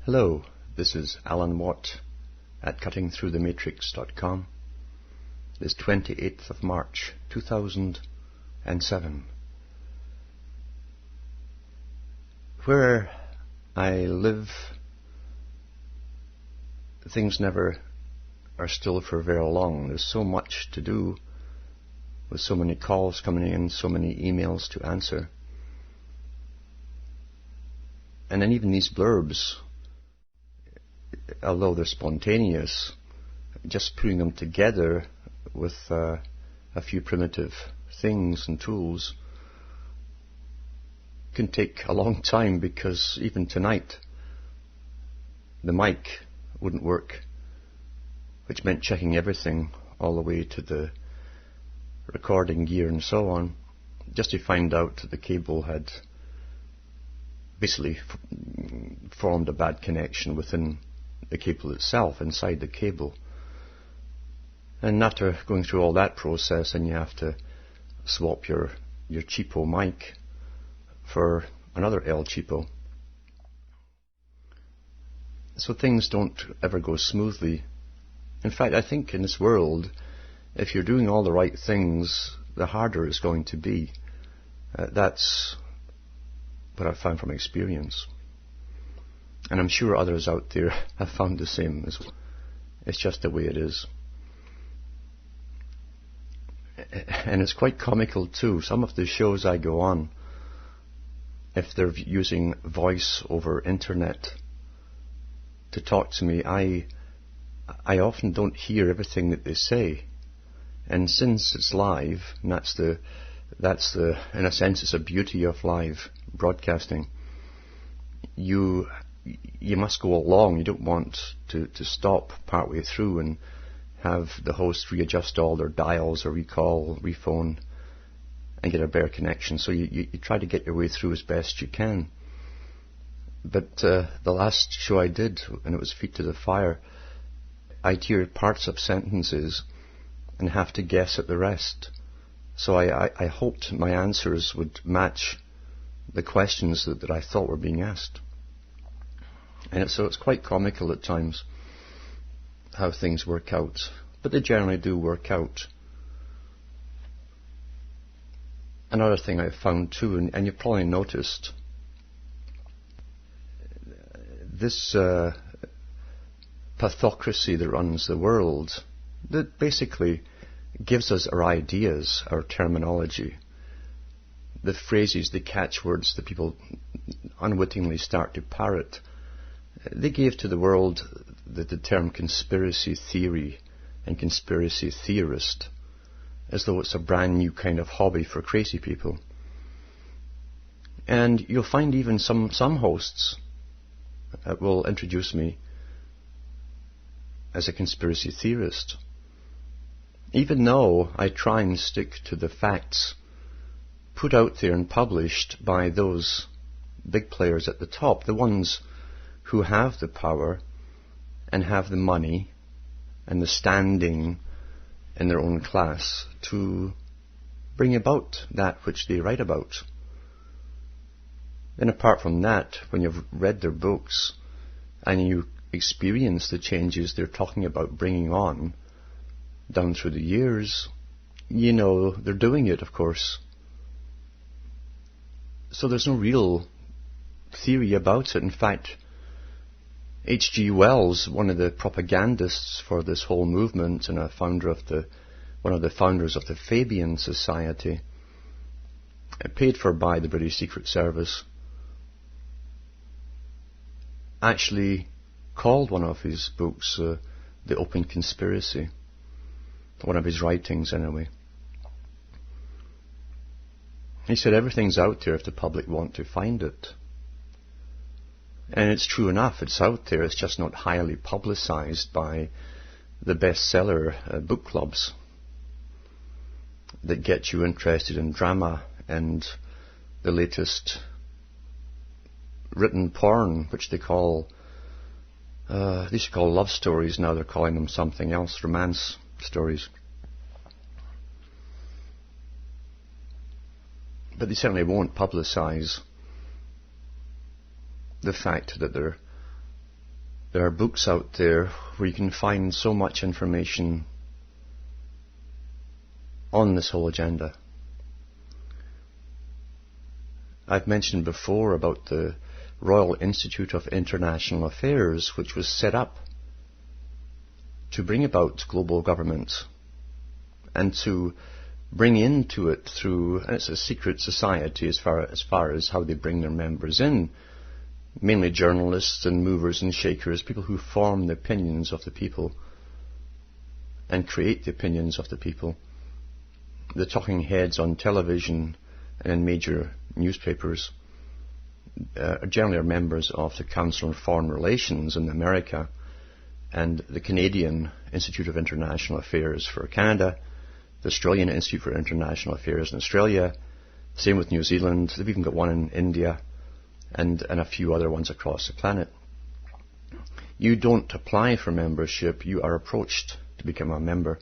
Hello, this is Alan Watt at cuttingthroughthematrix.com. It is 28th of March 2007. Where I live, things never are still for very long. There's so much to do, with so many calls coming in, so many emails to answer. And then even these blurbs, although they're spontaneous, just putting them together with a few primitive things and tools can take a long time, because even tonight the mic wouldn't work, which meant checking everything all the way to the recording gear and so on, just to find out that the cable had basically formed a bad connection within the cable itself, inside the cable. And after going through all that process, and you have to swap your cheapo mic for another El Cheapo. So things don't ever go smoothly. In fact, I think in this world, if you're doing all the right things, the harder it's going to be. That's what I've found from experience. And I'm sure others out there have found the same as well. It's just the way it is. And it's quite comical too. Some of the shows I go on, if they're using voice over internet to talk to me, I often don't hear everything that they say. And since it's live, and that's the in a sense, it's a beauty of live broadcasting. You must go along. You don't want to stop partway through and have the host readjust all their dials or recall, rephone, and get a better connection. So you try to get your way through as best you can. But the last show I did, and it was Feet to the Fire, I'd hear parts of sentences and have to guess at the rest. So I hoped my answers would match the questions that I thought were being asked. And so it's quite comical at times how things work out. But they generally do work out. Another thing I've found too, and you've probably noticed, this pathocracy that runs the world, that basically gives us our ideas, our terminology, the phrases, the catchwords that people unwittingly start to parrot. They gave to the world the term conspiracy theory and conspiracy theorist, as though it's a brand new kind of hobby for crazy people. And you'll find even some hosts will introduce me as a conspiracy theorist, even though I try and stick to the facts put out there and published by those big players at the top, the ones who have the power and have the money and the standing in their own class to bring about that which they write about. Then apart from that, when you've read their books and you experience the changes they're talking about bringing on down through the years, you know they're doing it, of course. So there's no real theory about it. In fact, H.G. Wells, one of the propagandists for this whole movement and one of the founders of the Fabian Society, paid for by the British Secret Service, actually called one of his books The Open Conspiracy, one of his writings anyway. He said everything's out there if the public want to find it. And it's true enough, it's out there, it's just not highly publicized by the bestseller book clubs that get you interested in drama and the latest written porn, which they call, they used to call love stories, now they're calling them something else, romance stories. But they certainly won't publicize the fact that they're There are books out there where you can find so much information on this whole agenda. I've mentioned before about the Royal Institute of International Affairs, which was set up to bring about global government and to bring into it through, and it's a secret society as far as how they bring their members in, mainly journalists and movers and shakers, people who form the opinions of the people and create the opinions of the people. The talking heads on television and in major newspapers generally are members of the Council on Foreign Relations in America and the Canadian Institute of International Affairs for Canada, the Australian Institute for International Affairs in Australia, same with New Zealand. They've even got one in India and a few other ones across the planet. You don't apply for membership, you are approached to become a member.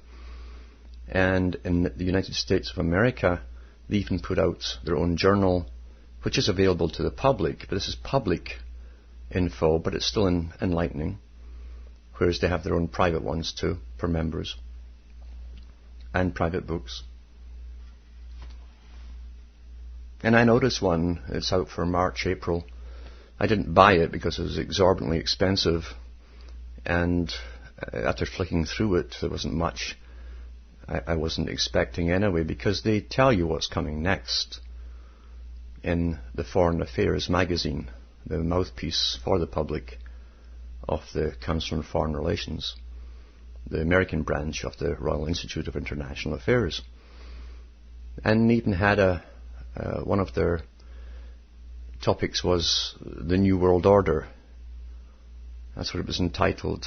And in the United States of America, they even put out their own journal, which is available to the public, but this is public info, but it's still enlightening, whereas they have their own private ones too, for members, and private books. And I noticed one, it's out for March, April. I didn't buy it because it was exorbitantly expensive, and after flicking through it, there wasn't much I wasn't expecting anyway, because they tell you what's coming next in the Foreign Affairs magazine, the mouthpiece for the public of the Council on Foreign Relations, the American branch of the Royal Institute of International Affairs. And even had one of their topics was the New World Order. That's what it was entitled.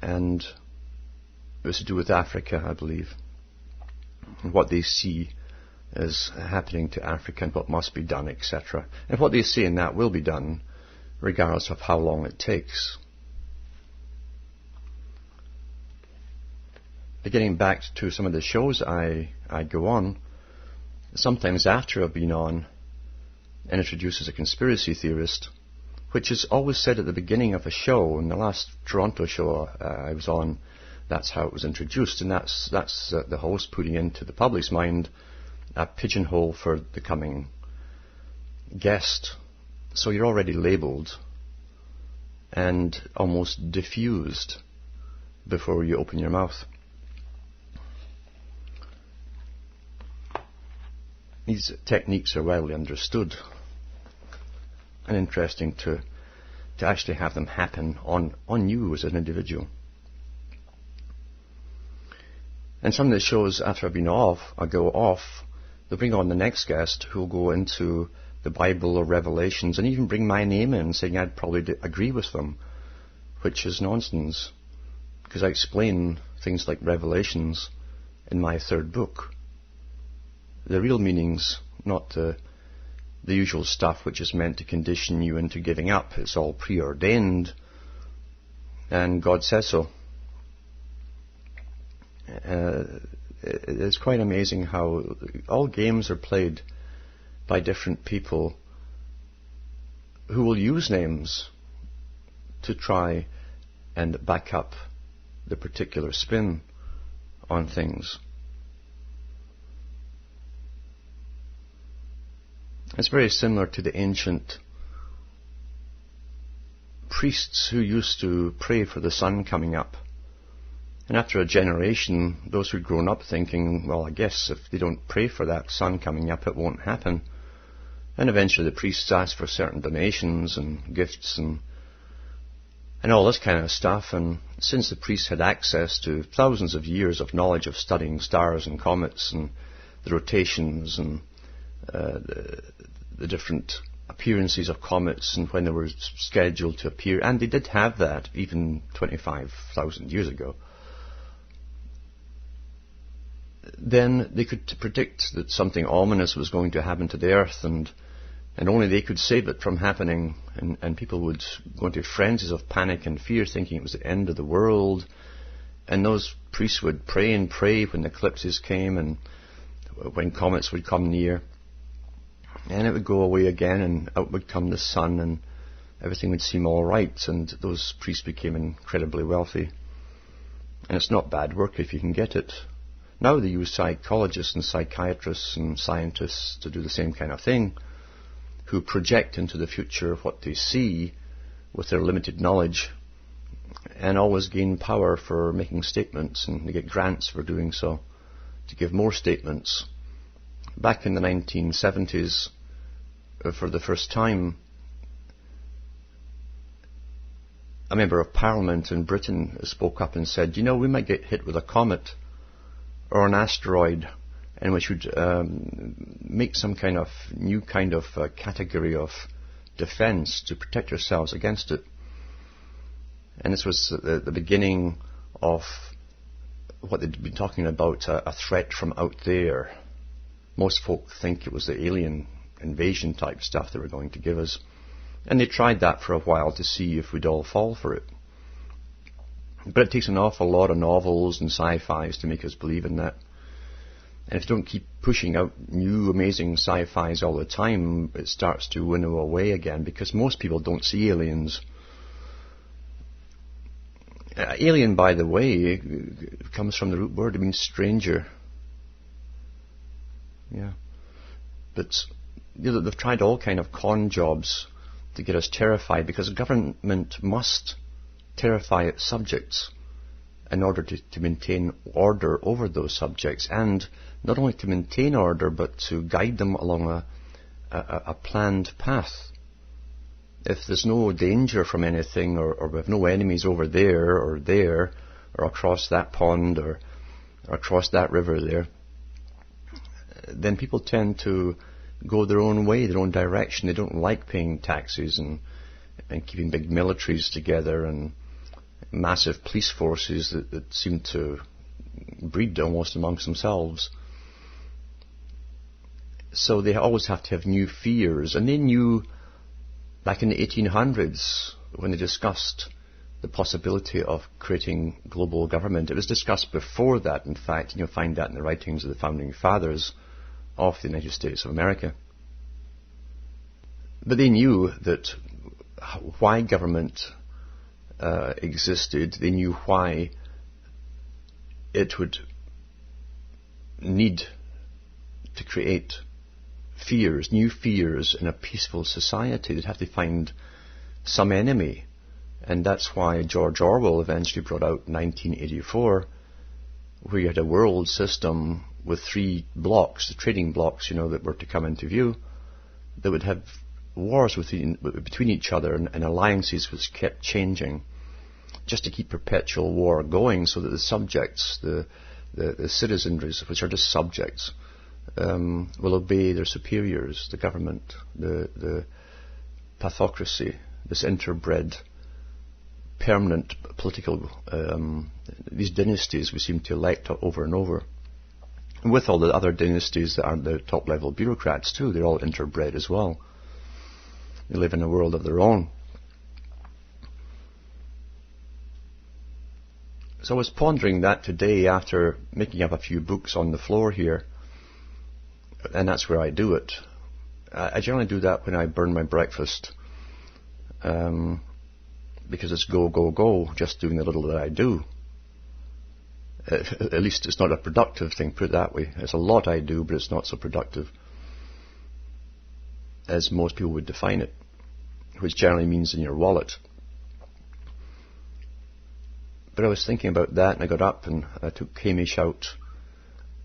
And it was to do with Africa, I believe, and what they see is happening to Africa and what must be done, etc. And what they say in that will be done, regardless of how long it takes. But getting back to some of the shows I go on, sometimes after I've been on and introduced as a conspiracy theorist, which is always said at the beginning of a show. In the last Toronto show I was on, that's how it was introduced, and that's the host putting into the public's mind a pigeonhole for the coming guest. So you're already labelled and almost diffused before you open your mouth. These techniques are widely understood and interesting to actually have them happen on you as an individual. And some of the shows after I've been off, I go off, they'll bring on the next guest who'll go into the Bible or Revelations and even bring my name in, saying I'd probably agree with them, which is nonsense, because I explain things like Revelations in my third book. The real meanings, not the usual stuff which is meant to condition you into giving up. It's all preordained, and God says so. It's quite amazing how all games are played by different people who will use names to try and back up the particular spin on things. It's very similar to the ancient priests who used to pray for the sun coming up. And after a generation, those who'd grown up thinking, well, I guess if they don't pray for that sun coming up, it won't happen. And eventually the priests asked for certain donations and gifts and all this kind of stuff. And since the priests had access to thousands of years of knowledge of studying stars and comets and the rotations and the different appearances of comets and when they were scheduled to appear, and they did have that even 25,000 years ago, then they could predict that something ominous was going to happen to the earth, and only they could save it from happening, and people would go into frenzies of panic and fear, thinking it was the end of the world. And those priests would pray and pray when eclipses came and when comets would come near, and it would go away again, and out would come the sun, everything would seem all right, and those priests became incredibly wealthy. And it's not bad work if you can get it. Now they use psychologists and psychiatrists and scientists to do the same kind of thing, who project into the future what they see with their limited knowledge, and always gain power for making statements, and they get grants for doing so, to give more statements. Back in the 1970s, for the first time, a member of Parliament in Britain spoke up and said, you know, we might get hit with a comet or an asteroid, and we should make some kind of new kind of category of defense to protect ourselves against it. And this was the beginning of what they'd been talking about, a threat from out there. Most folk think it was the alien invasion type stuff they were going to give us. And they tried that for a while to see if we'd all fall for it. But it takes an awful lot of novels and sci-fis to make us believe in that. And if you don't keep pushing out new amazing sci-fis all the time, it starts to winnow away again, because most people don't see aliens. Alien, by the way, comes from the root word. It means stranger. Yeah. But they've tried all kind of con jobs to get us terrified, because the government must terrify its subjects in order to maintain order over those subjects, and not only to maintain order, but to guide them along a planned path. If there's no danger from anything, or we have no enemies over there, or across that pond, or across that river there, then people tend to go their own way, their own direction. They don't like paying taxes and keeping big militaries together and massive police forces that seem to breed almost amongst themselves. So they always have to have new fears. And they knew back in the 1800s, when they discussed the possibility of creating global government. It was discussed before that, in fact, and you'll find that in the writings of the founding fathers of the United States of America. But they knew that why government existed. They knew why it would need to create fears, new fears in a peaceful society. They'd have to find some enemy. And that's why George Orwell eventually brought out 1984, where you had a world system with 3 blocks, the trading blocks, that were to come into view, that would have wars between each other and alliances which kept changing, just to keep perpetual war going, so that the subjects, the citizenry, which are just subjects, will obey their superiors, the government, the pathocracy, this interbred, permanent political, these dynasties we seem to elect over and over. And with all the other dynasties that aren't the top-level bureaucrats too, they're all interbred as well. They live in a world of their own. So I was pondering that today after making up a few books on the floor here, and that's where I do it. I generally do that when I burn my breakfast, because it's go, go, go, just doing the little that I do. At least it's not a productive thing, put it that way. It's a lot I do, but it's not so productive as most people would define it, which generally means in your wallet. But I was thinking about that, and I got up and I took Hamish out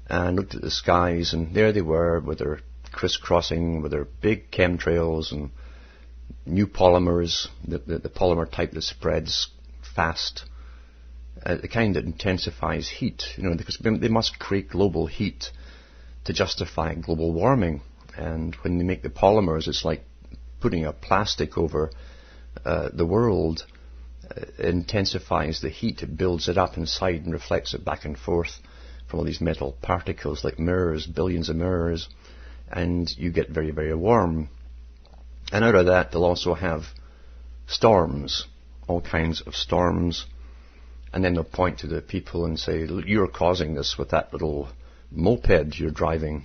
and looked at the skies, and there they were with their crisscrossing, with their big chemtrails and new polymers, the polymer type that spreads fast, the kind that intensifies heat, because they must create global heat to justify global warming. And when they make the polymers, it's like putting a plastic over the world. It intensifies the heat, it builds it up inside and reflects it back and forth from all these metal particles like mirrors, billions of mirrors, and you get very, very warm. And out of that, they'll also have storms, all kinds of storms, and then they'll point to the people and say, you're causing this with that little moped you're driving.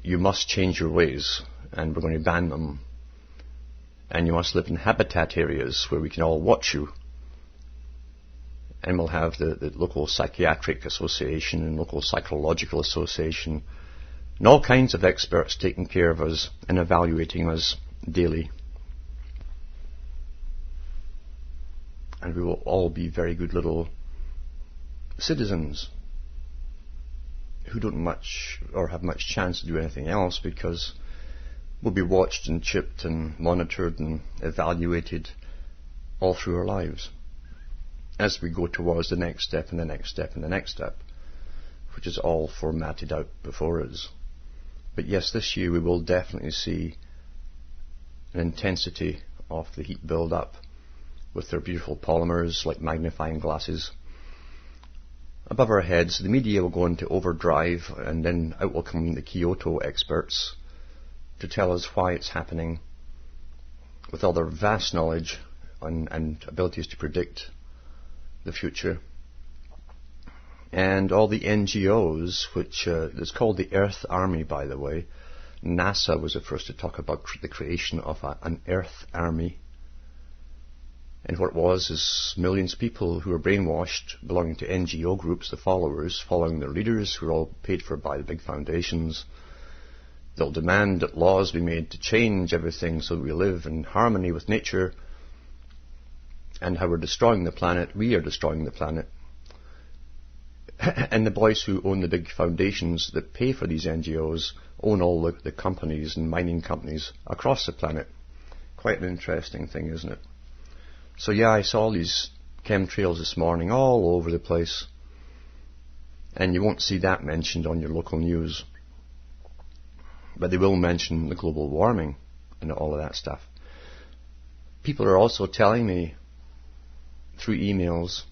You must change your ways, and we're going to ban them. And you must live in habitat areas where we can all watch you. And we'll have the local psychiatric association and local psychological association and all kinds of experts taking care of us and evaluating us daily. And we will all be very good little citizens who don't much or have much chance to do anything else, because we'll be watched and chipped and monitored and evaluated all through our lives as we go towards the next step and the next step and the next step, which is all formatted out before us. But yes, this year we will definitely see an intensity of the heat build up with their beautiful polymers like magnifying glasses above our heads. The media will go into overdrive, and then out will come the Kyoto experts to tell us why it's happening with all their vast knowledge and abilities to predict the future. And all the NGOs, which is called the Earth Army, by the way. NASA was the first to talk about the creation of an Earth Army. And what it was is millions of people who were brainwashed, belonging to NGO groups, the followers, following their leaders, who are all paid for by the big foundations. They'll demand that laws be made to change everything so that we live in harmony with nature, and how we're destroying the planet. We are destroying the planet. And the boys who own the big foundations that pay for these NGOs own all the companies and mining companies across the planet. Quite an interesting thing, isn't it? So yeah, I saw these chemtrails this morning all over the place. And you won't see that mentioned on your local news. But they will mention the global warming and all of that stuff. People are also telling me through emails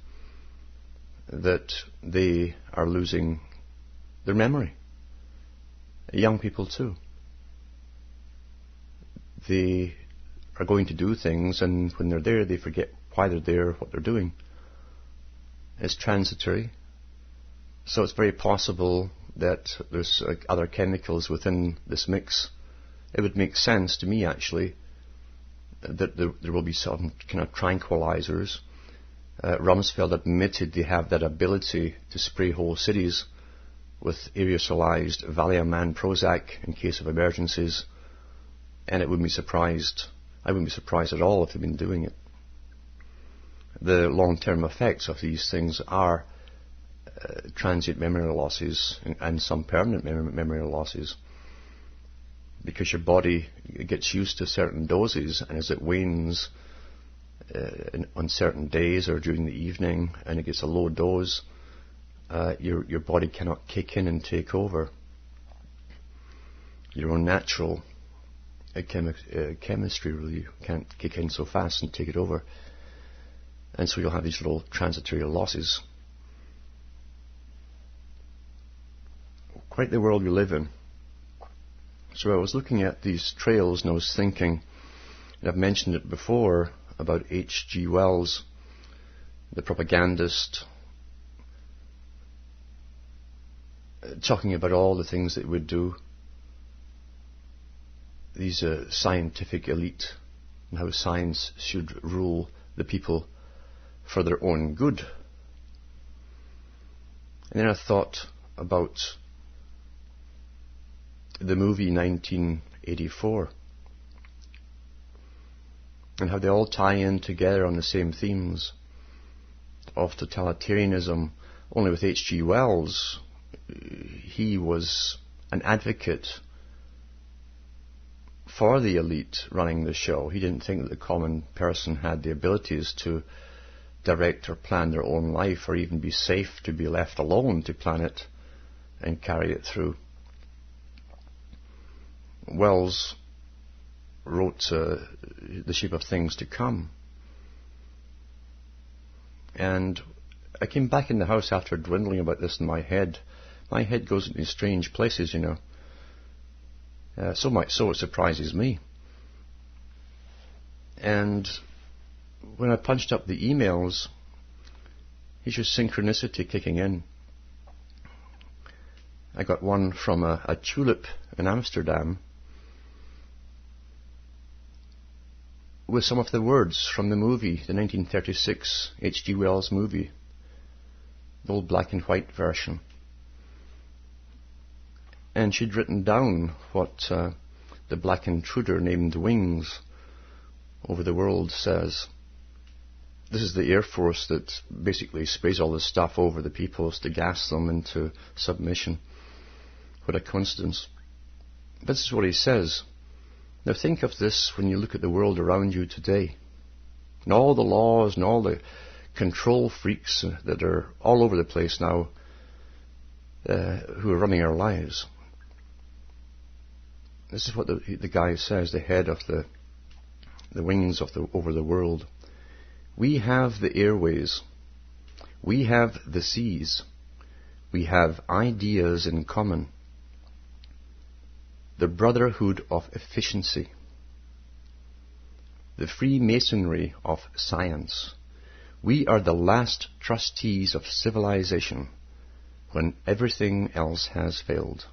that they are losing their memory. Young people too. They are going to do things, and when they're there, they forget why they're there, what they're doing. It's transitory. So it's very possible that there's other chemicals within this mix. It would make sense to me, actually, that there will be some kind of tranquilizers. Rumsfeld admitted they have that ability to spray whole cities with aerosolized Valium Prozac in case of emergencies, and I wouldn't be surprised at all if they've been doing it. The long-term effects of these things are transient memory losses and some permanent memory losses, because your body gets used to certain doses, and as it wanes on certain days or during the evening, and it gets a low dose, your body cannot kick in and take over. Your own natural chemistry really can't kick in so fast and take it over. And so you'll have these little transitory losses. Quite the world we live in. So I was looking at these trails and I was thinking, and I've mentioned it before, about H.G. Wells, the propagandist, talking about all the things that it would do. These scientific elite, and how science should rule the people for their own good. And then I thought about the movie 1984 and how they all tie in together on the same themes of totalitarianism, only with H.G. Wells. He was an advocate for the elite running the show. He didn't think that the common person had the abilities to direct or plan their own life, or even be safe to be left alone to plan it and carry it through. Wells wrote The Shape of Things to Come. And I came back in the house after dwindling about this in my head. My head goes into strange places, you know. So it surprises me. And when I punched up the emails, here's your synchronicity kicking in. I got one from a tulip in Amsterdam. with some of the words from the movie, the 1936 H.G. Wells movie, the old black and white version. And she'd written down what the black intruder named Wings over the world says. This is the Air Force that basically sprays all this stuff over the peoples to gas them into submission. What a coincidence. But this is what he says. Now think of this when you look at the world around you today. And all the laws and all the control freaks that are all over the place now who are running our lives. This is what the guy says, the head of the wings of over the world. We have the airways. We have the seas. We have ideas in common. The brotherhood of efficiency. The Freemasonry of science. We are the last trustees of civilization when everything else has failed.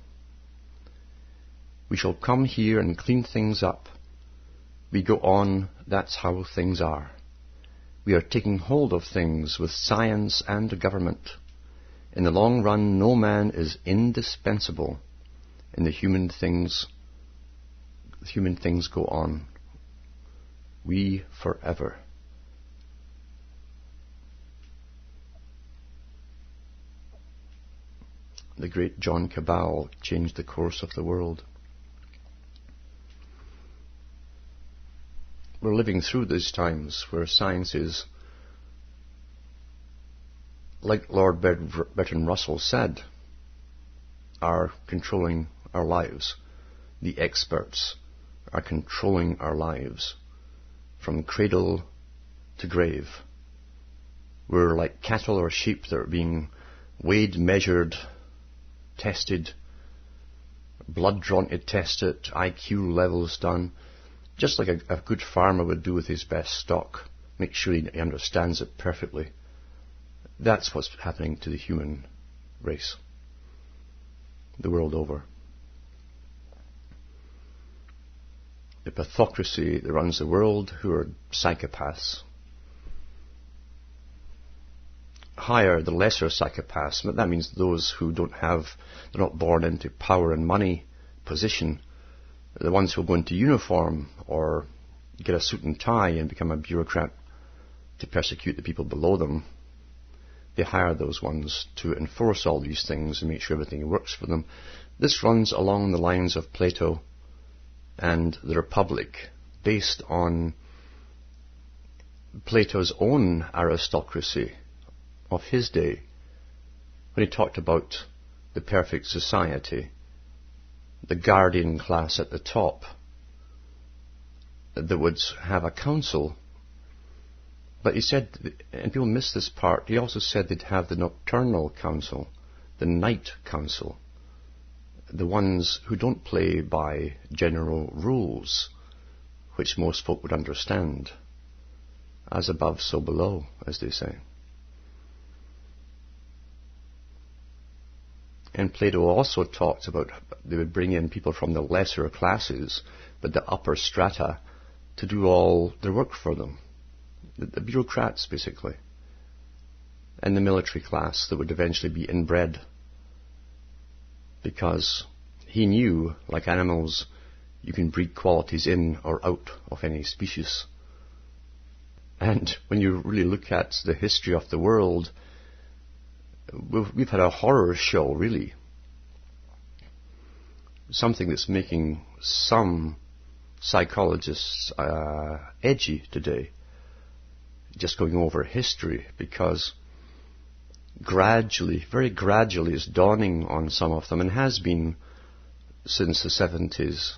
We shall come here and clean things up. We go on, that's how things are. We are taking hold of things with science and government. In the long run, no man is indispensable, and the human things go on. We forever. The great John Cabal changed the course of the world. We're living through these times where sciences, like Lord Bertrand Russell said, are controlling our lives. The experts are controlling our lives from cradle to grave. We're like cattle or sheep that are being weighed, measured, tested, blood drawn to test it, IQ levels done. Just like a good farmer would do with his best stock. Make sure he understands it perfectly. That's what's happening to the human race, the world over. The pathocracy that runs the world, who are psychopaths. Higher, the lesser psychopaths, but that means those who they're not born into power and money, position. The ones who go into uniform or get a suit and tie and become a bureaucrat to persecute the people below them. They hire those ones to enforce all these things and make sure everything works for them. This runs along the lines of Plato and the Republic, based on Plato's own aristocracy of his day, when he talked about the perfect society, the guardian class at the top that would have a council. But he said, and people miss this part, he also said they'd have the nocturnal council, the night council, the ones who don't play by general rules, which most folk would understand. As above, so below, as they say. And Plato also talked about they would bring in people from the lesser classes, but the upper strata, to do all their work for them. The bureaucrats, basically. And the military class that would eventually be inbred. Because he knew, like animals, you can breed qualities in or out of any species. And when you really look at the history of the world, we've had a horror show, really. Something that's making some psychologists edgy today, just going over history, because gradually, very gradually, is dawning on some of them, and has been since the 70s,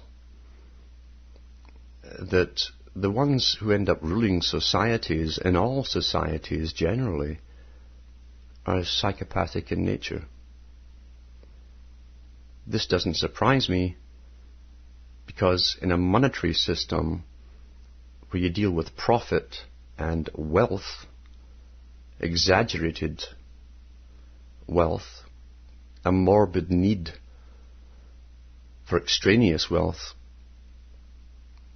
that the ones who end up ruling societies, in all societies generally, are psychopathic in nature. This doesn't surprise me, because in a monetary system where you deal with profit and wealth, exaggerated wealth, a morbid need for extraneous wealth,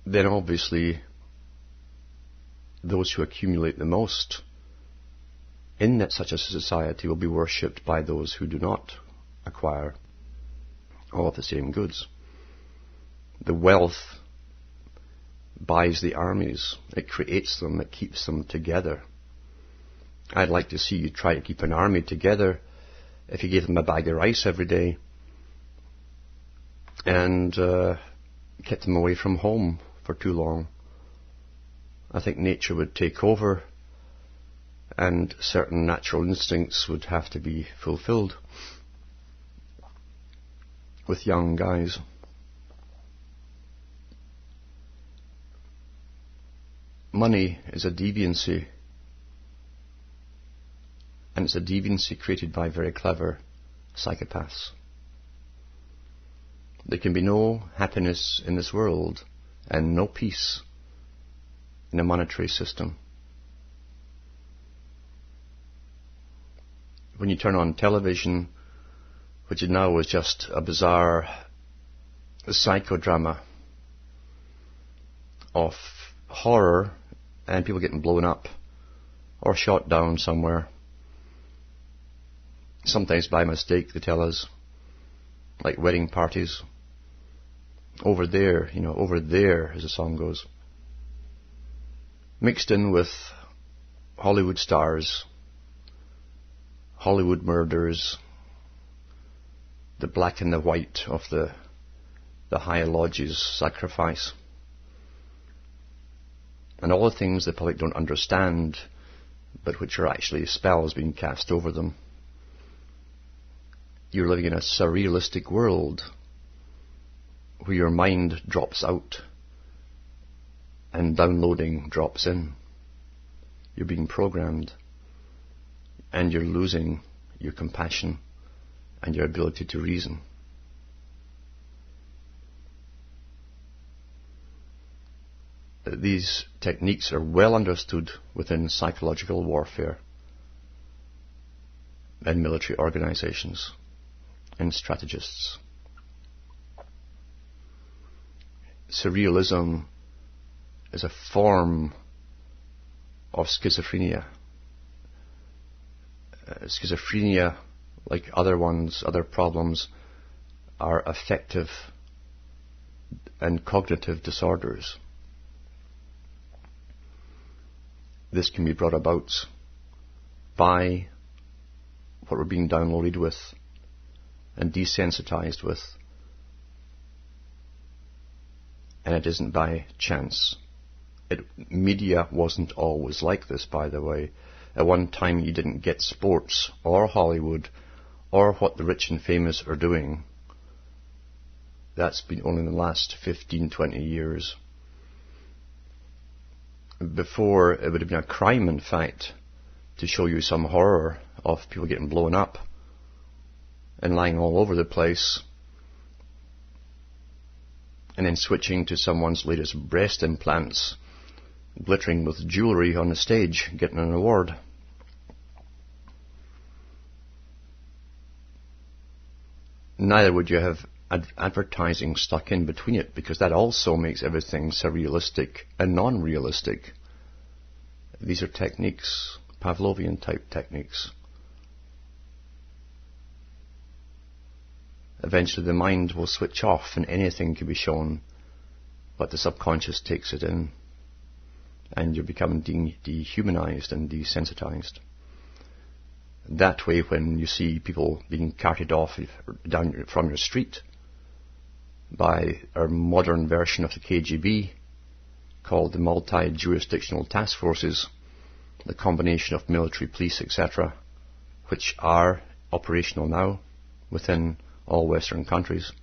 then obviously those who accumulate the most in such a society will be worshipped by those who do not acquire all of the same goods. The wealth buys the armies. It creates them. It keeps them together. I'd like to see you try to keep an army together if you gave them a bag of rice every day and kept them away from home for too long. I think nature would take over and certain natural instincts would have to be fulfilled with young guys. Money is a deviancy, and it's a deviancy created by very clever psychopaths. There can be no happiness in this world and no peace in a monetary system. When you turn on television, which now is just a bizarre psychodrama of horror and people getting blown up or shot down somewhere, sometimes by mistake, they tell us, like wedding parties. Over there, over there, as the song goes. Mixed in with Hollywood stars, Hollywood murders, the black and the white of the high lodges sacrifice, and all the things the public don't understand, but which are actually spells being cast over them. You're living in a surrealistic world where your mind drops out and downloading drops in. You're being programmed and you're losing your compassion and your ability to reason. These techniques are well understood within psychological warfare and military organizations and strategists. Surrealism is a form of schizophrenia. Schizophrenia, like other problems, are affective and cognitive disorders. This can be brought about by what we're being downloaded with and desensitized with. And it isn't by chance. Media wasn't always like this, by the way. At one time you didn't get sports or Hollywood or what the rich and famous are doing. That's been only in the last 15, 20 years. Before, it would have been a crime, in fact, to show you some horror of people getting blown up and lying all over the place, and then switching to someone's latest breast implants, glittering with jewellery on the stage, getting an award. Neither would you have advertising stuck in between it, because that also makes everything surrealistic and non-realistic. These are techniques, Pavlovian type techniques. Eventually the mind will switch off and anything can be shown, but the subconscious takes it in and you're becoming dehumanized and desensitized. That way, when you see people being carted off down from your street by our modern version of the KGB called the multi-jurisdictional task forces, the combination of military, police, etc., which are operational now within all Western countries,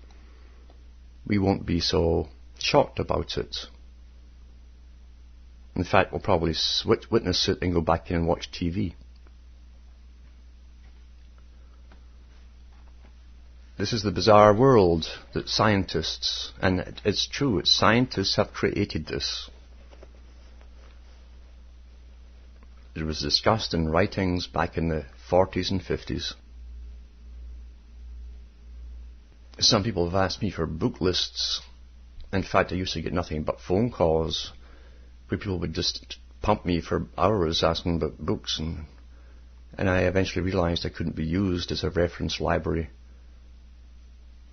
we won't be so shocked about it. In fact, we'll probably witness it and go back in and watch TV. This is the bizarre world that scientists, and it's true, scientists have created this. It was discussed in writings back in the 40s and 50s. Some people have asked me for book lists. In fact, I used to get nothing but phone calls where people would just pump me for hours asking about books, and I eventually realized I couldn't be used as a reference library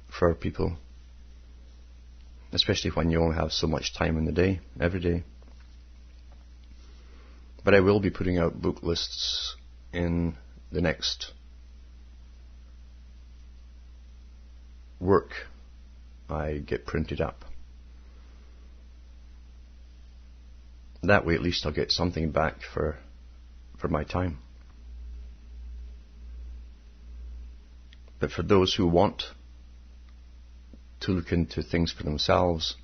for people, especially when you only have so much time in the day, every day. But I will be putting out book lists in the next work I get printed up. That way at least I'll get something back for my time. But for those who want to look into things for themselves,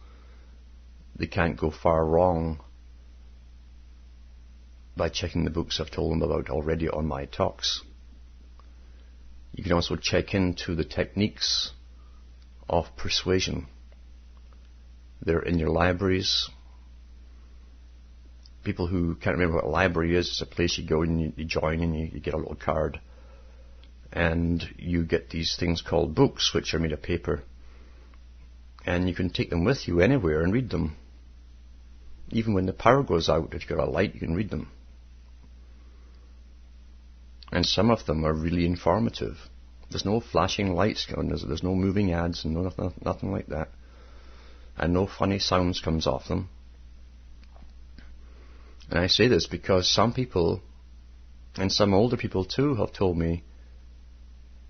they can't go far wrong by checking the books I've told them about already on my talks. You can also check into the techniques of persuasion. They're in your libraries. People who can't remember what a library is, it's a place you go and you join and you get a little card. And you get these things called books, which are made of paper. And you can take them with you anywhere and read them. Even when the power goes out, if you've got a light, you can read them. And some of them are really informative. There's no flashing lights going, there's no moving ads and nothing like that. And no funny sounds comes off them. And I say this because some people, and some older people too, have told me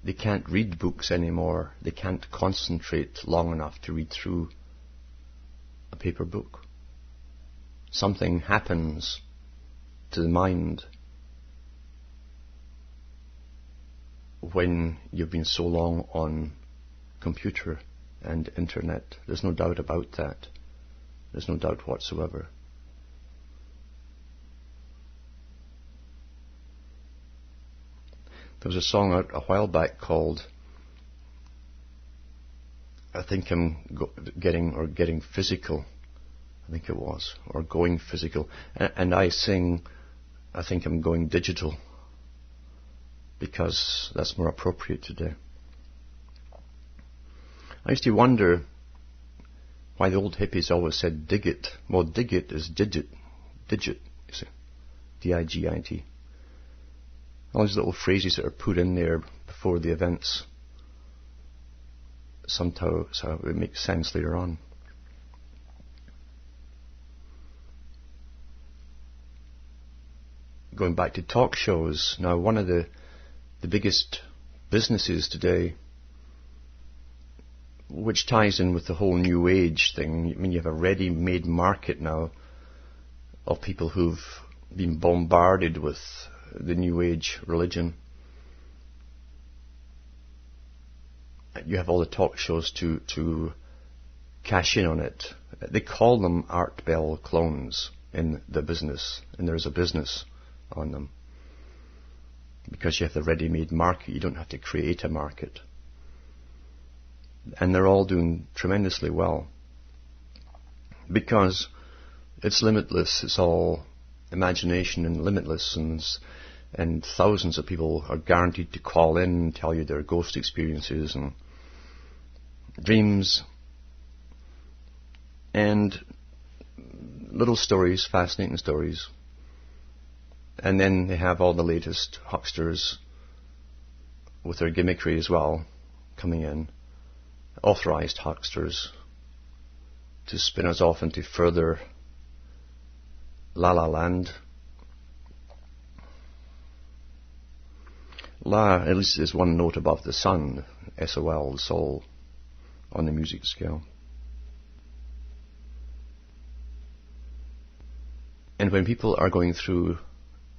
they can't read books anymore. They can't concentrate long enough to read through a paper book. Something happens to the mind when you've been so long on computer and internet. There's no doubt about that. There's no doubt whatsoever. There was a song out a while back called I think I'm getting physical. I think it was, or going physical. And I sing I think I'm going digital, because that's more appropriate today. I used to wonder why the old hippies always said dig it. Well, dig it is digit, you see, D-I-G-I-T. All these little phrases that are put in there before the events, somehow so it makes sense later on. Going back to talk shows, now one of the biggest businesses today, which ties in with the whole New Age thing. I mean, you have a ready-made market now of people who've been bombarded with the New Age religion. You have all the talk shows to cash in on it. They call them Art Bell clones in the business, and there's a business on them. Because you have the ready-made market, you don't have to create a market. And they're all doing tremendously well. Because it's limitless, it's all imagination and limitless, and thousands of people are guaranteed to call in and tell you their ghost experiences and dreams and little stories, fascinating stories. And then they have all the latest hucksters with their gimmickry as well coming in, authorized hucksters, to spin us off into further la-la land. La, at least, is one note above the sun, S-O-L, soul, on the music scale. And when people are going through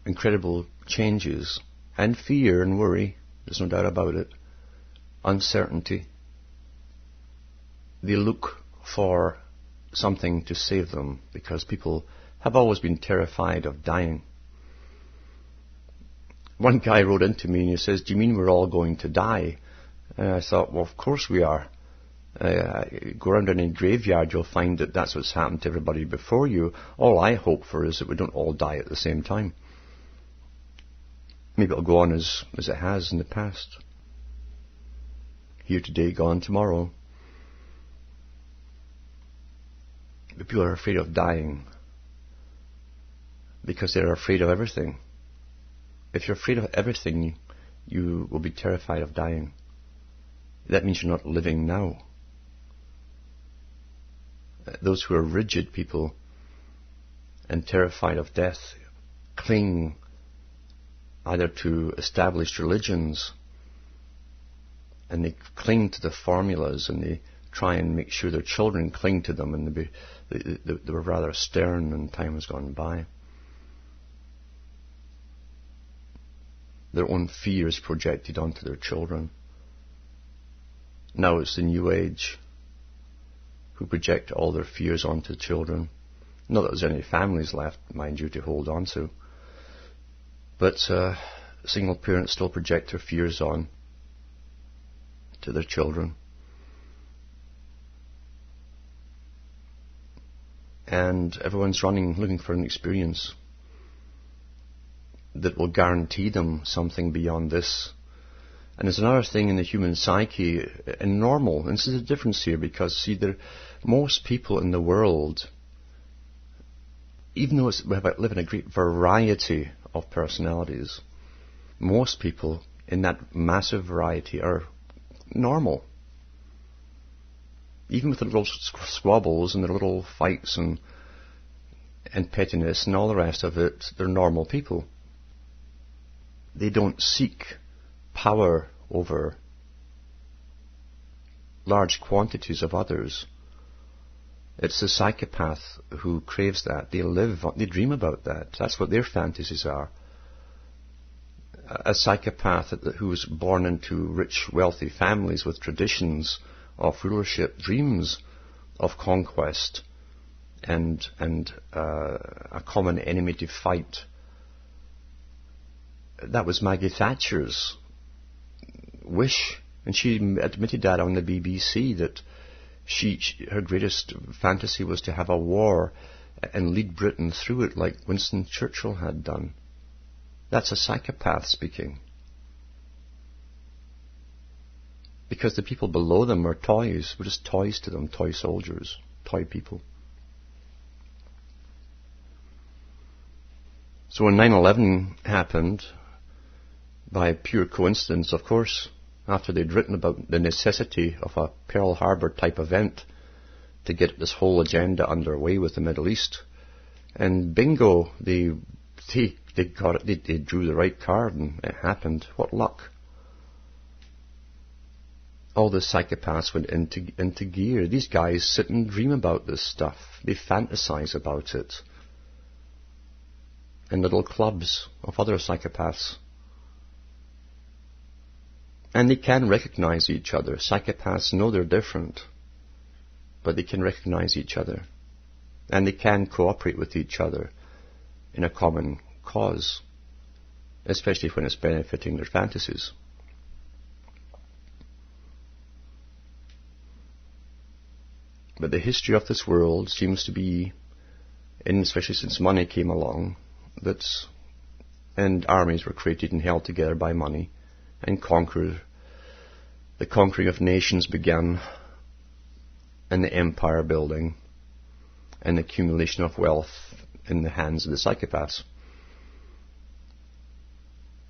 incredible changes and fear and worry, there's no doubt about it, uncertainty, they look for something to save them, because people have always been terrified of dying. One guy wrote into me and he says, "Do you mean we're all going to die?" And I thought, well, of course we are. Go around any graveyard, you'll find that that's what's happened to everybody before you. All I hope for is that we don't all die at the same time. Maybe it'll go on as it has in the past. Here today, gone tomorrow. But people are afraid of dying. because they're afraid of everything. If you're afraid of everything, you will be terrified of dying. That means you're not living now. Those who are rigid people and terrified of death cling either to established religions, and they cling to the formulas, and they try and make sure their children cling to them, and they were rather stern when time has gone by. Their own fears projected onto their children. Now it's the New Age who project all their fears onto children. Not that there's any families left, mind you, to hold on to. But single parents still project their fears on to their children. And everyone's looking for an experience that will guarantee them something beyond this. And there's another thing in the human psyche, and normal, and this is a difference here, because see, most people in the world, even though we live in a great variety of personalities, most people in that massive variety are normal. Even with the little squabbles and the little fights and pettiness and all the rest of it, they're normal people. They don't seek power over large quantities of others. It's the psychopath who craves that. They dream about that. That's what their fantasies are. A psychopath who is born into rich, wealthy families with traditions of rulership dreams of conquest and a common enemy to fight. That was Maggie Thatcher's wish, and she admitted that on the BBC, that her greatest fantasy was to have a war and lead Britain through it like Winston Churchill had done. That's a psychopath speaking. Because the people below them are toys. We're just toys to them, toy soldiers, toy people. So when 9/11 happened, by pure coincidence, of course, after they'd written about the necessity of a Pearl Harbor type event to get this whole agenda underway with the Middle East, and bingo, they got it. They drew the right card, and it happened. What luck! All the psychopaths went into gear. These guys sit and dream about this stuff. They fantasize about it. In little clubs of other psychopaths. And they can recognize each other. Psychopaths know they're different, but they can recognize each other. And they can cooperate with each other in a common cause, especially when it's benefiting their fantasies. But the history of this world seems to be, and especially since money came along, and armies were created and held together by money, and the conquering of nations began, and the empire building, and the accumulation of wealth in the hands of the psychopaths.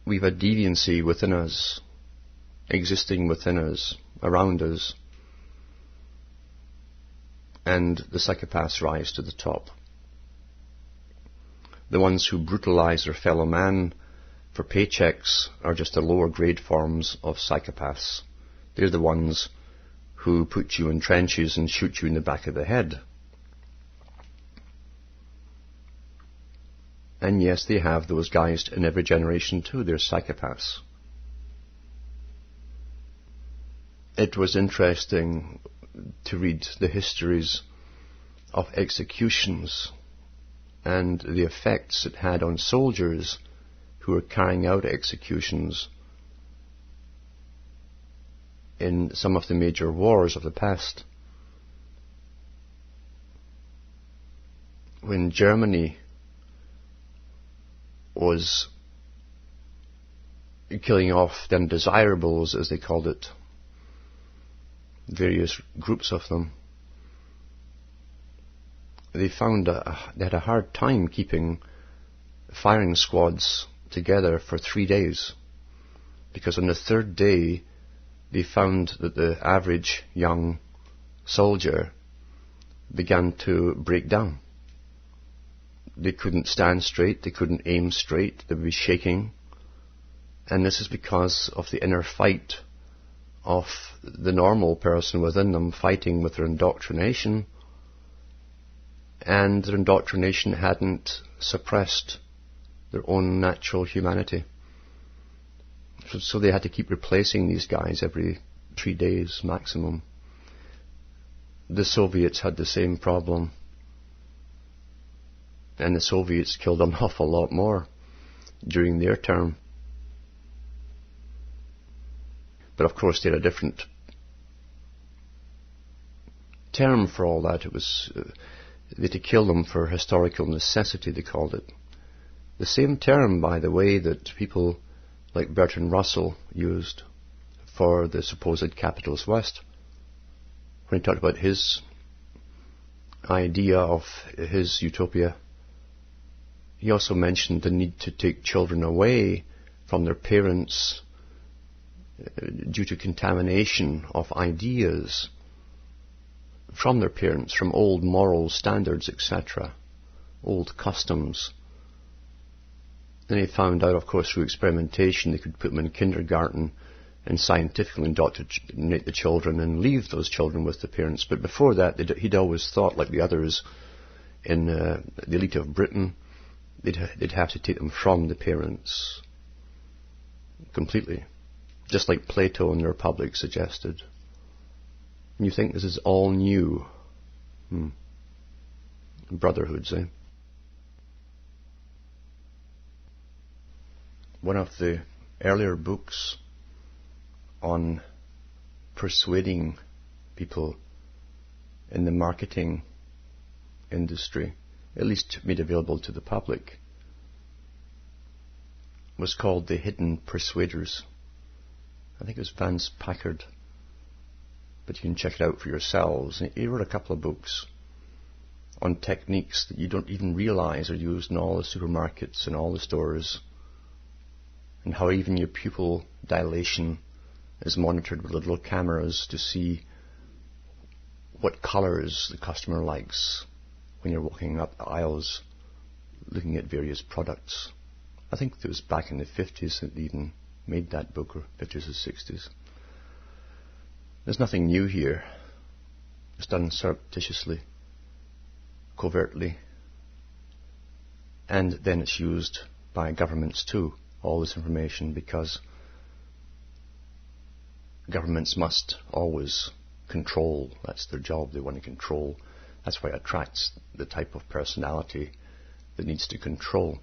We've a deviancy within us, existing within us, around us, and the psychopaths rise to the top. The ones who brutalize their fellow man for paychecks are just the lower grade forms of psychopaths. They're the ones who put you in trenches and shoot you in the back of the head. And yes, they have those guys in every generation too. They're psychopaths. It was interesting to read the histories of executions and the effects it had on soldiers who were carrying out executions in some of the major wars of the past. When Germany was killing off the undesirables, as they called it, various groups of them, they found they had a hard time keeping firing squads together for 3 days, because on the third day they found that the average young soldier began to break down. They couldn't stand straight, they couldn't aim straight, they would be shaking. And this is because of the inner fight of the normal person within them fighting with their indoctrination, and their indoctrination hadn't suppressed their own natural humanity. So they had to keep replacing these guys every 3 days maximum. The Soviets had the same problem, and the Soviets killed an awful lot more during their term. But of course they had a different term for all that. It was they had to kill them for historical necessity, they called it. The same term, by the way, that people like Bertrand Russell used for the supposed capitalist West, when he talked about his idea of his utopia. He also mentioned the need to take children away from their parents due to contamination of ideas from their parents, from old moral standards, etc., old customs. Then he found out, of course, through experimentation, they could put them in kindergarten and scientifically indoctrinate the children and leave those children with the parents. But before that, he'd always thought, like the others in the elite of Britain, they'd have to take them from the parents completely, just like Plato in the Republic suggested. And you think this is all new? Brotherhoods, eh? One of the earlier books on persuading people in the marketing industry, at least made available to the public, was called The Hidden Persuaders. I think it was Vance Packard, but you can check it out for yourselves. He wrote a couple of books on techniques that you don't even realize are used in all the supermarkets and all the stores, and how even your pupil dilation is monitored with little cameras to see what colours the customer likes when you're walking up the aisles looking at various products. I think it was back in the 50s that they even made that book, or 50s or 60s. There's nothing new here. It's done surreptitiously, covertly, and then it's used by governments too, all this information, because governments must always control. That's their job. They want to control. That's why it attracts the type of personality that needs to control.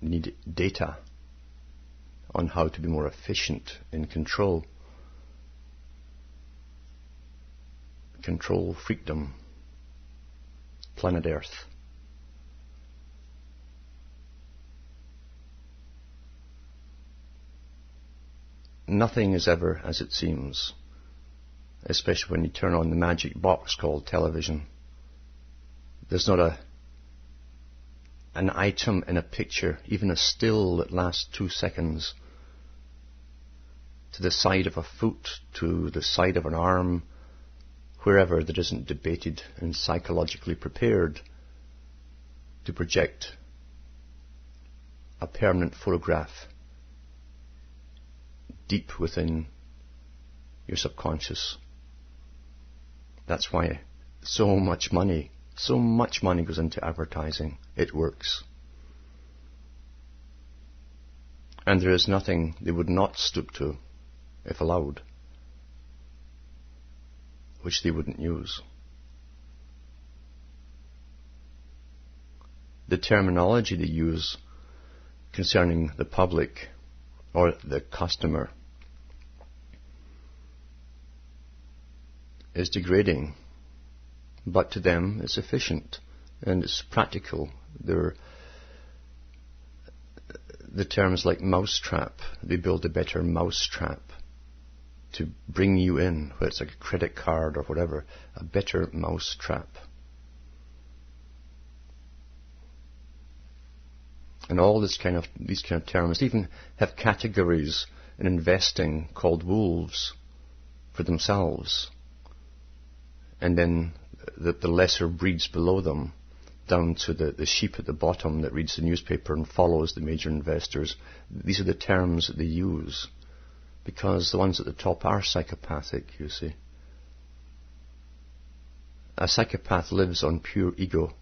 We need data on how to be more efficient in control. Control freakdom. Planet Earth. Nothing is ever as it seems, especially when you turn on the magic box called television. There's not an item in a picture, even a still that lasts 2 seconds, to the side of a foot, to the side of an arm, wherever, that isn't debated and psychologically prepared to project a permanent photograph deep within your subconscious. That's why so much money goes into advertising. It works. And there is nothing they would not stoop to, if allowed, which they wouldn't use. The terminology they use concerning the public or the customer is degrading, but to them it's efficient and it's practical. The terms like mousetrap, they build a better mousetrap to bring you in, whether it's like a credit card or whatever, a better mousetrap. And all these kind of terms. They even have categories in investing called wolves for themselves. And then the lesser breeds below them, down to the sheep at the bottom that reads the newspaper and follows the major investors. These are the terms that they use, because the ones at the top are psychopathic, you see. A psychopath lives on pure ego.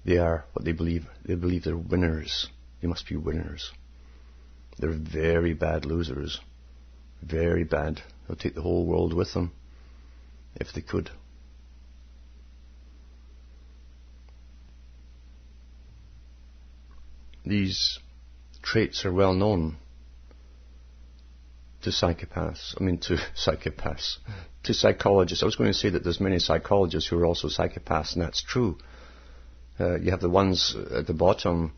They are what they believe. They believe they're winners. They must be winners. They're very bad losers. Very bad. They'll take the whole world with them, if they could. These traits are well known to psychopaths. To psychologists. I was going to say that there's many psychologists who are also psychopaths, and that's true. You have the ones at the bottom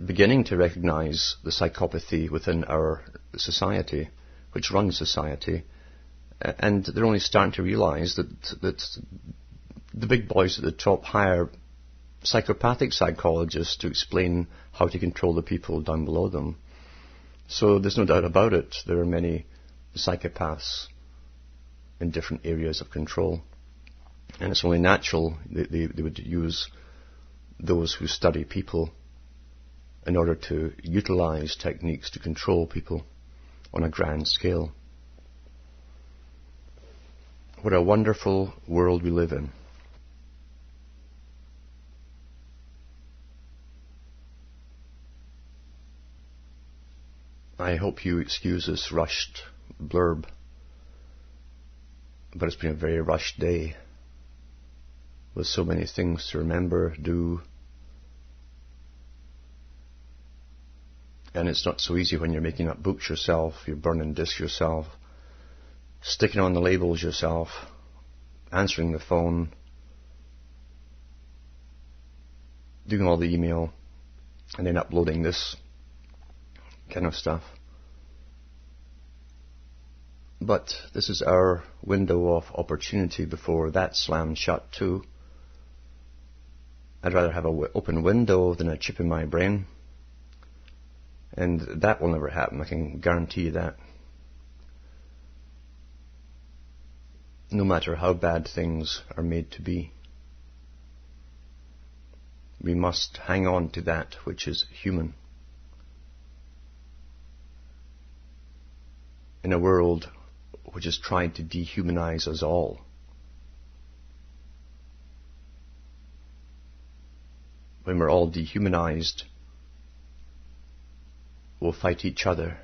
beginning to recognize the psychopathy within our society, which runs society, and they're only starting to realize that the big boys at the top hire psychopathic psychologists to explain how to control the people down below them. So there's no doubt about it. There are many psychopaths in different areas of control. And it's only natural they would use those who study people in order to utilize techniques to control people on a grand scale. What a wonderful world we live in. I hope you excuse this rushed blurb, but it's been a very rushed day with so many things to remember, do, and it's not so easy when you're making up books yourself, you're burning discs yourself, sticking on the labels yourself, answering the phone, doing all the email, and then uploading this kind of stuff. But this is our window of opportunity before that slams shut too. I'd rather have an open window than a chip in my brain. And that will never happen, I can guarantee you that. No matter how bad things are made to be. We must hang on to that which is human. In a world which has tried to dehumanize us all. When we're all dehumanized, we'll fight each other.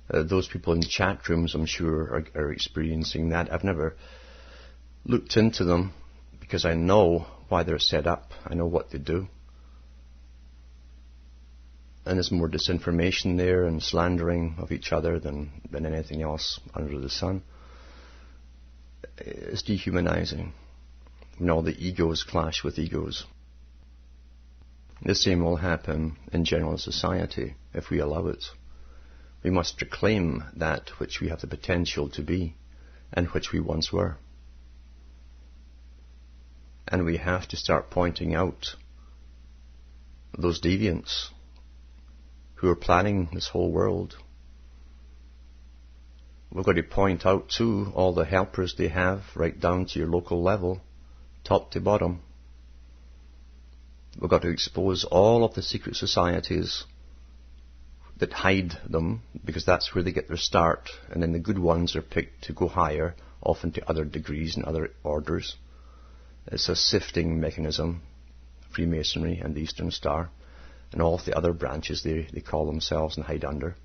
Those people in chat rooms, I'm sure, are experiencing that. I've never looked into them because I know why they're set up. I know what they do. And there's more disinformation there and slandering of each other than anything else under the sun. It's dehumanizing when all the egos clash with egos. The same will happen in general society if we allow it. We must reclaim that which we have the potential to be and which we once were. And we have to start pointing out those deviants who are planning this whole world. We've got to point out too all the helpers they have right down to your local level, top to bottom. We've got to expose all of the secret societies that hide them, because that's where they get their start, and then the good ones are picked to go higher, often to other degrees and other orders. It's a sifting mechanism, Freemasonry and the Eastern Star, and all of the other branches they call themselves and hide under.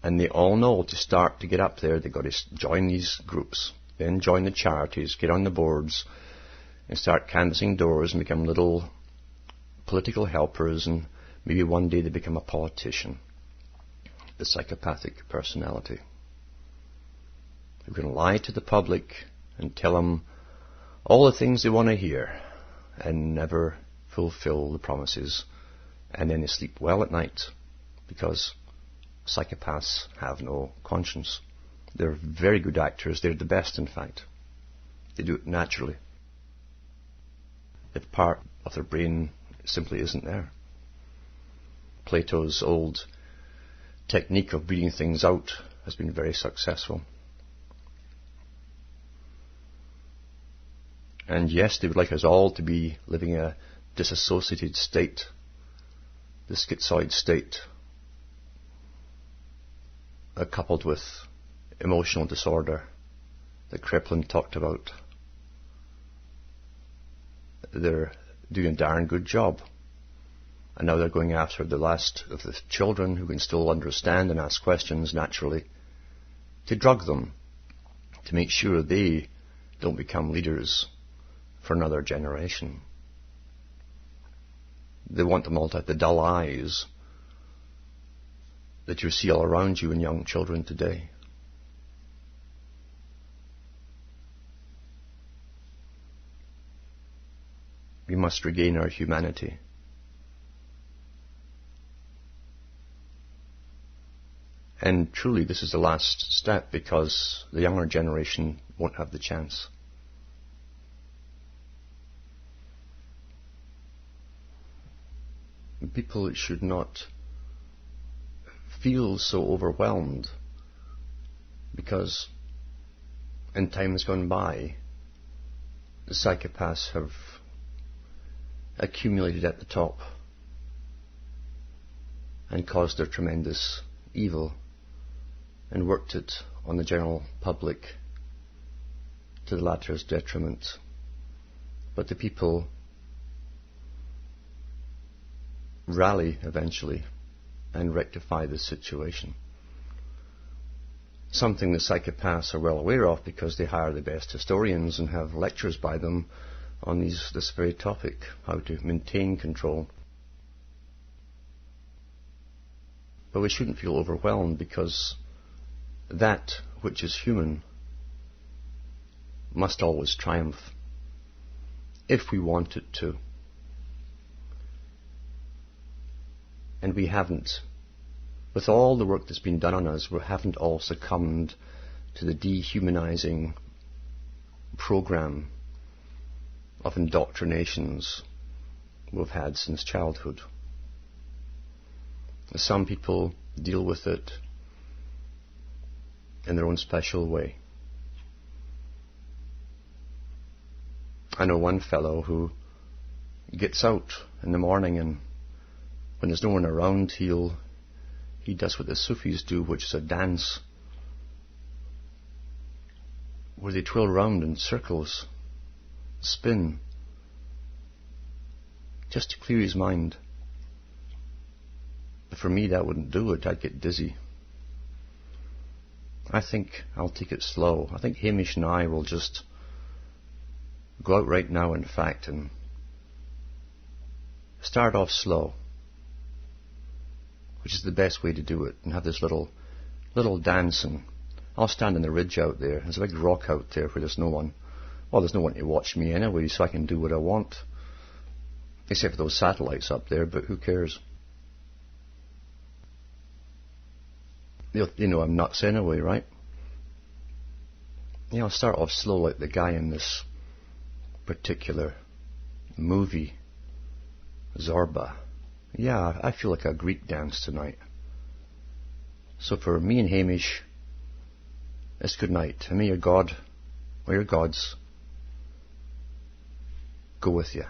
And they all know to start to get up there, they've got to join these groups, then join the charities, get on the boards, and start canvassing doors and become little political helpers, and maybe one day they become a politician. The psychopathic personality, who can lie to the public and tell them all the things they want to hear and never fulfill the promises, and then they sleep well at night, because psychopaths have no conscience. They're very good actors. They're the best, in fact. They do it naturally. They've of their brain simply isn't there. Plato's old technique of breathing things out has been very successful. And yes, they would like us all to be living a disassociated state, the schizoid state, coupled with emotional disorder that Kreplin talked about. They're doing a darn good job. And now they're going after the last of the children who can still understand and ask questions naturally, to drug them, to make sure they don't become leaders for another generation. They want them all to have the dull eyes that you see all around you in young children today. We must regain our humanity. And truly, this is the last step, because the younger generation won't have the chance. People should not feel so overwhelmed, because in times gone by, the psychopaths have accumulated at the top and caused their tremendous evil and worked it on the general public to the latter's detriment. But the people rally eventually and rectify the situation. Something the psychopaths are well aware of, because they hire the best historians and have lectures by them on this very topic, how to maintain control. But we shouldn't feel overwhelmed, because that which is human must always triumph, if we want it to. And we haven't. With all the work that's been done on us, we haven't all succumbed to the dehumanizing program of indoctrinations we've had since childhood. Some people deal with it in their own special way. I know one fellow who gets out in the morning, and when there's no one around, he does what the Sufis do, which is a dance where they twirl round in circles, spin, just to clear his mind. But for me, that wouldn't do it. I'd get dizzy. I think I'll take it slow. I think Hamish and I will just go out right now, in fact, and start off slow, which is the best way to do it, and have this little dance. And I'll stand on the ridge out there. There's a big rock out there where there's no one. Well, there's no one to watch me anyway, so I can do what I want. Except for those satellites up there, but who cares? They know I'm nuts anyway, right? Yeah, I'll start off slow like the guy in this particular movie, Zorba. Yeah, I feel like a Greek dance tonight. So for me and Hamish, it's good night. And may your God, or your gods, go with you.